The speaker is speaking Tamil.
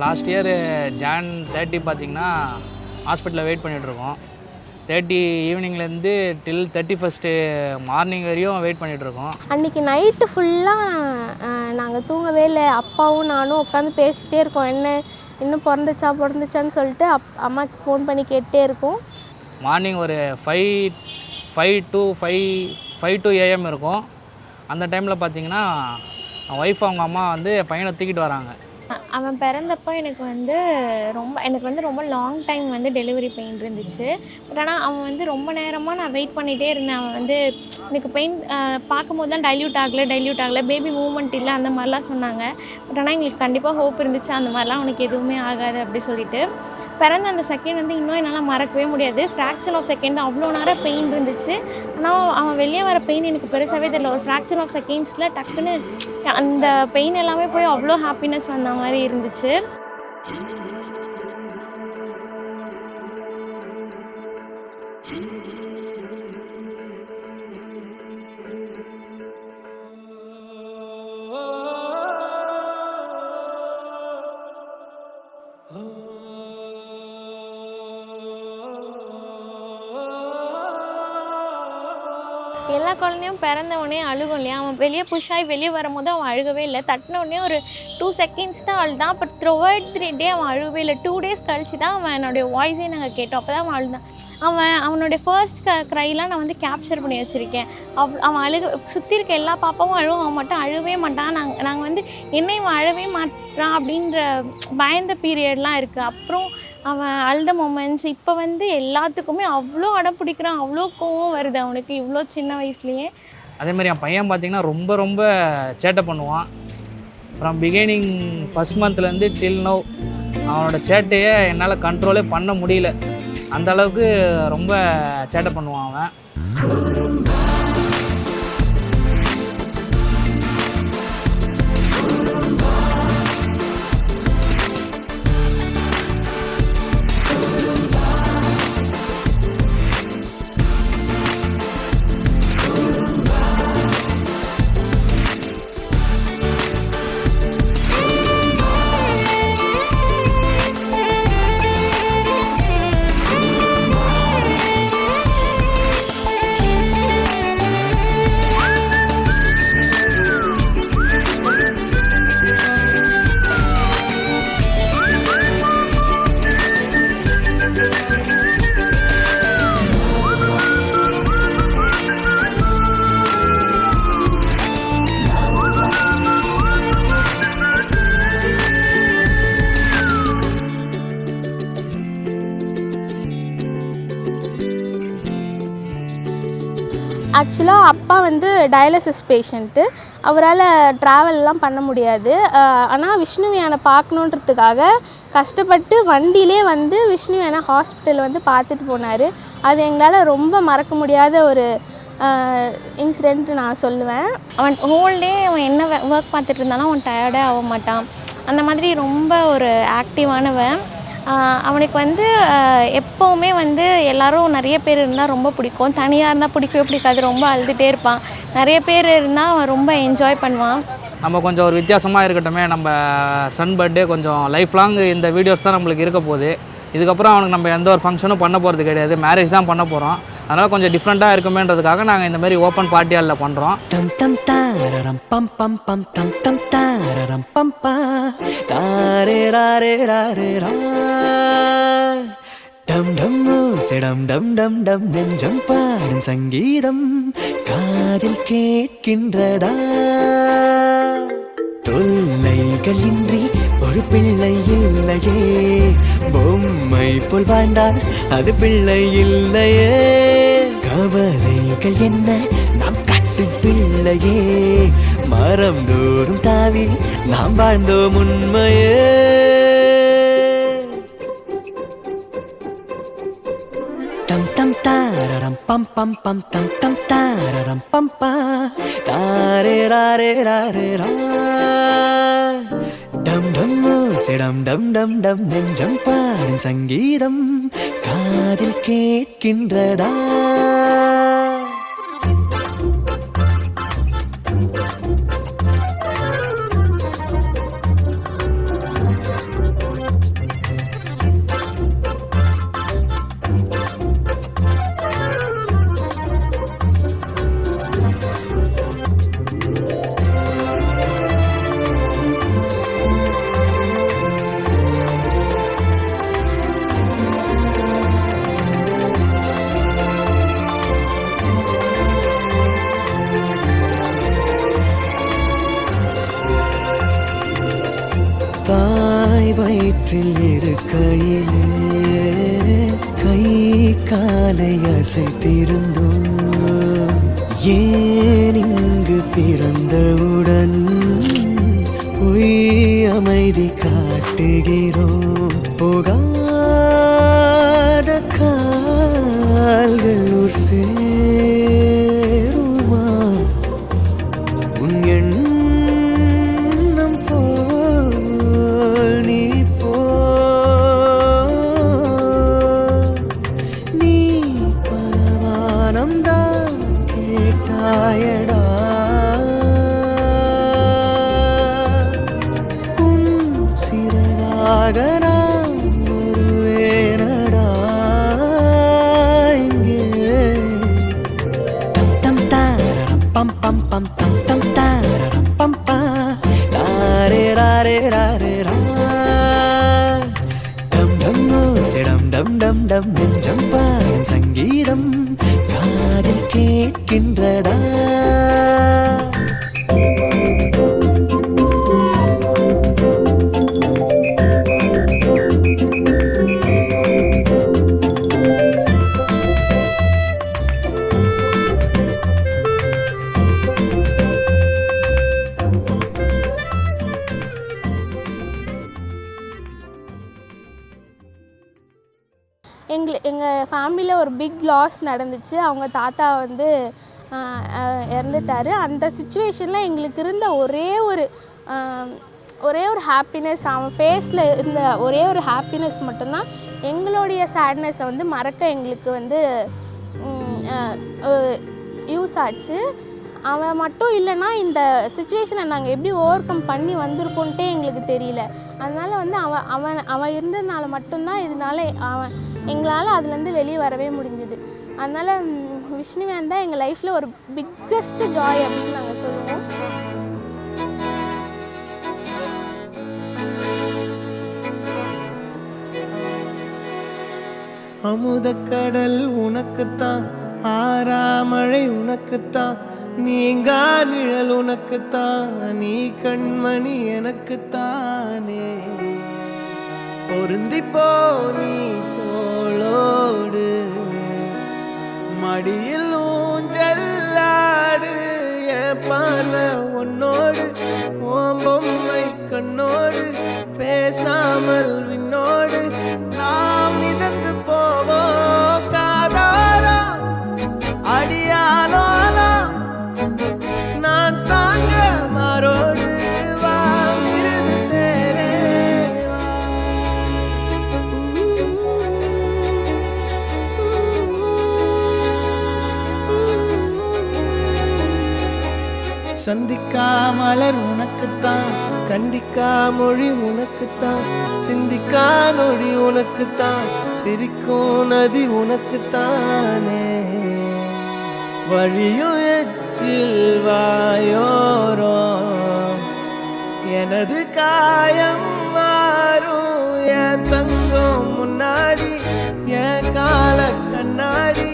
லாஸ்ட் இயர் ஜான் 30 பார்த்திங்கன்னா ஹாஸ்பிட்டலில் வெயிட் பண்ணிகிட்ருக்கோம். 30 ஈவினிங்லேருந்து டில் 31 மார்னிங் வரையும் வெயிட் பண்ணிகிட்ருக்கோம். அன்றைக்கி நைட்டு ஃபுல்லாக நாங்கள் தூங்கவே இல்லை. அப்பாவும் நானும் உட்காந்து பேசிகிட்டே இருக்கோம். இன்னும் பிறந்துச்சான்னு சொல்லிட்டு அம்மாவுக்கு ஃபோன் பண்ணி கேட்டே இருக்கோம். மார்னிங் ஒரு 5 to AM இருக்கும். அந்த டைமில் பார்த்திங்கன்னா ஒய்ஃப் அவங்க அம்மா வந்து பையனை தூக்கிட்டு வராங்க. அவன் பிறந்தப்போ எனக்கு ரொம்ப லாங் டைம் டெலிவரி பெயின் இருந்துச்சு. பட் ஆனால் அவன் ரொம்ப நேரமாக நான் வெயிட் பண்ணிகிட்டே இருந்தேன். அவன் எனக்கு பெயின் பார்க்கும்போது தான் டைல்யூட் ஆகலை, பேபி மூவ்மெண்ட் இல்லை, அந்த மாதிரிலாம் சொன்னாங்க. பட் ஆனால் எங்களுக்கு கண்டிப்பாக ஹோப் இருந்துச்சு, அந்த மாதிரிலாம் அவனுக்கு எதுவுமே ஆகாது அப்படி சொல்லிட்டு. பிறந்த அந்த செகண்ட் இன்னும் என்னால் மறக்கவே முடியாது. ஃப்ராக்ஷன் ஆஃப் செகண்ட் அவ்வளோ நேரம் பெயின் இருந்துச்சு. ஆனால் அவன் வெளியே வர பெயின் எனக்கு பெருசாகவே தெரியல. ஒரு ஃப்ராக்ஷன் ஆஃப் செகண்ட்ஸில் டக்குன்னு அந்த பெயின் எல்லாமே போய் அவ்வளோ ஹாப்பினஸ் வந்த மாதிரி இருந்துச்சு. எல்லா குழந்தையும் பிறந்தவொடனே அழுகும் இல்லையா? அவன் வெளியே புஷ் ஆகி வெளியே வரும்போது அவன் அழுகவே இல்லை. தட்டின உடனே ஒரு 2 seconds தான் அழுதான். பட் த்ரூஅவுட் 3 day அவன் அழுகவே இல்லை. 2 days கழிச்சு தான் அவனுடைய வாய்ஸே நாங்கள் கேட்டோம். அப்போ தான் அவன் அழுதான். அவனுடைய ஃபர்ஸ்ட் க்ரைலாம் நான் கேப்சர் பண்ணி வச்சுருக்கேன். அவன் சுற்றி இருக்க எல்லா பாப்பாவும் அவன் மட்டும் அழவே மாட்டான். நாங்கள் என்ன இவன் அழவே மாட்டான் அப்படின்ற பயந்த பீரியட்லாம் இருக்குது. அப்புறம் அவன் அழுத மொமெண்ட்ஸ் இப்போ எல்லாத்துக்குமே அவ்வளோ அடம் பிடிக்கிறான். அவ்வளோ கோவம் வருது அவனுக்கு இவ்வளோ சின்ன வயசுலேயே. அதேமாதிரி என் பையன் பார்த்திங்கன்னா ரொம்ப சேட்டை பண்ணுவான். ஃப்ரம் பிகினிங் ஃபஸ்ட் மந்த்லேருந்து டில் நவ் அவனோட சேட்டையை என்னால் கண்ட்ரோலே பண்ண முடியல. அந்த அளவுக்கு ரொம்ப சேட்டை பண்ணுவான் அவன். ஆக்சுவலாக அப்பா டயாலிசிஸ் பேஷண்ட்டு. அவரால் ட்ராவல்லாம் பண்ண முடியாது. ஆனால் விஷ்ணுவியானை பார்க்கணுன்றதுக்காக கஷ்டப்பட்டு வண்டியிலே விஷ்ணுவியானை ஹாஸ்பிட்டல் பார்த்துட்டு போனார். அது எங்களால் ரொம்ப மறக்க முடியாத ஒரு இன்சிடென்ட் நான் சொல்லுவேன். அவன் ஹோல் டே அவன் என்ன ஒர்க் பார்த்துட்டு இருந்தாலும் அவன் டயர்டே ஆக மாட்டான். அந்த மாதிரி ரொம்ப ஒரு ஆக்டிவானவன். அவனுக்கு எப்போவுமே எல்லோரும் நிறைய பேர் இருந்தால் ரொம்ப பிடிக்கும். தனியாக இருந்தால் பிடிக்கவே பிடிக்காது. ரொம்ப அழுதுகிட்டே இருப்பான். நிறைய பேர் இருந்தால் அவன் ரொம்ப என்ஜாய் பண்ணுவான். நம்ம கொஞ்சம் ஒரு வித்தியாசமாக இருக்கட்டுமே, நம்ம சன் பர்த்டே கொஞ்சம் லைஃப் லாங் இந்த வீடியோஸ் தான் நம்மளுக்கு இருக்க போகுது. இதுக்கப்புறம் அவனுக்கு நம்ம எந்த ஒரு ஃபங்க்ஷனும் பண்ண போகிறது கிடையாது. மேரேஜ் தான் பண்ண போகிறோம். அதனால் கொஞ்சம் டிஃப்ரெண்ட்டாக இருக்குமேன்றதுக்காக நாங்கள் இந்த மாதிரி ஓப்பன் பார்ட்டி ஹாலில் பண்ணுறோம். டம் டம் செடம் டம் டம் டம் நெஞ்சம் பாடும் சங்கீதம் காதில் கேட்கின்றதா? தொல்லைகளின்றி ஒரு பிள்ளை இல்லையே, பொம்மை போல் வாழ்ந்தால் அது பிள்ளை இல்லையே. கவலைகள் என்ன நாம் கட்டும் பிள்ளையே, மரம் தோறும் தாவி நாம் வாழ்ந்தோம் உண்மையே. டம் டம் தாரரம் பம் பம் பம் தம் தம் தாரரம் பம் பா தாரே ராரே ராரே ரா. டம் டம் செடம் டம் டம் டம் நெஞ்சம் பாடும் சங்கீதம் காதில் கேட்கின்றதா? வயிற்றில் இருக்கையிலே கை காலை அசைத்திருந்தோம். ஏன் இங்கு பிறந்தவுடன் பொய் அமைதி காட்டுகிறோம். போகாத கால்கள் ஊர் சேருமா? உன் எண்ணம் போல் நீ போ. நீ பரவானம்தான் கேட்டாயடா. உன் சிறகாக நான் வருவேனடா இங்கே. டம் டம் தாரரம் பம் பம் பம் டம் டம் தாரரம் பம் பா ராரே ராரே ராரே ரா. டம் டம் ஓசைடம் டம் டம் டம் நெஞ்சம் பாடும் சங்கீதம் காதில் கேட்கின்றதா? எங்கள் ஃபேமிலியில் ஒரு பிக் லாஸ் நடந்துச்சு. அவங்க தாத்தா வந்து இறந்துட்டார். அந்த சுச்சுவேஷனில் எங்களுக்கு இருந்த ஒரே ஒரு ஹாப்பினஸ், அவன் ஃபேஸில் இருந்த ஒரே ஒரு ஹாப்பினஸ் மட்டும்தான் எங்களுடைய சேட்னஸை வந்து மறக்க எங்களுக்கு வந்து யூஸ் ஆச்சு. அவன் மட்டும் இல்லைன்னா இந்த சுச்சுவேஷனை நாங்கள் எப்படி ஓவர் கம் பண்ணி வந்திருக்கோன்ட்டே எங்களுக்கு தெரியல. அதனால் வந்து அவன் இருந்ததுனால மட்டும்தான் எங்களால் அதுலேருந்து வெளியே வரவே முடிஞ்சுது. அதனால் விஷ்ணுவேன் தான் எங்கள் லைஃப்பில் ஒரு பிக்கஸ்ட் ஜாய் அப்படின்னு நாங்கள் சொல்லுவோம். அமுதக்கடல் உனக்குத்தான், ஆறாமழை உனக்குத்தான், நீங்கா நிழல் உனக்குத்தான், நீ கண்மணி எனக்குத்தானே. பொருந்திப்போ நீ தோளோடு, மடியில் ஊஞ்சல்லாடு, என் பார்வை உன்னோடு, ஓம் பொம்மை கண்ணோடு, பேசாமல் விண்ணோடு நாம் மிதந்து போவோம் காதாரா அடியாலோலா. நான் தாங்க மாறோடு வா மிருது தேரே வா. சந்திக்கா மலர் உனக்குத்தான், கண்டிக்கா மொழி உனக்குத்தான், சிந்திக்கா நொடி உனக்குத்தான், சிரிக்கும் நதி உனக்குத்தானே. வழியும் எச்சில் வாயோரோ எனது காயம் மாறும், என் தங்கம் முன்னாடி என் கால கண்ணாடி.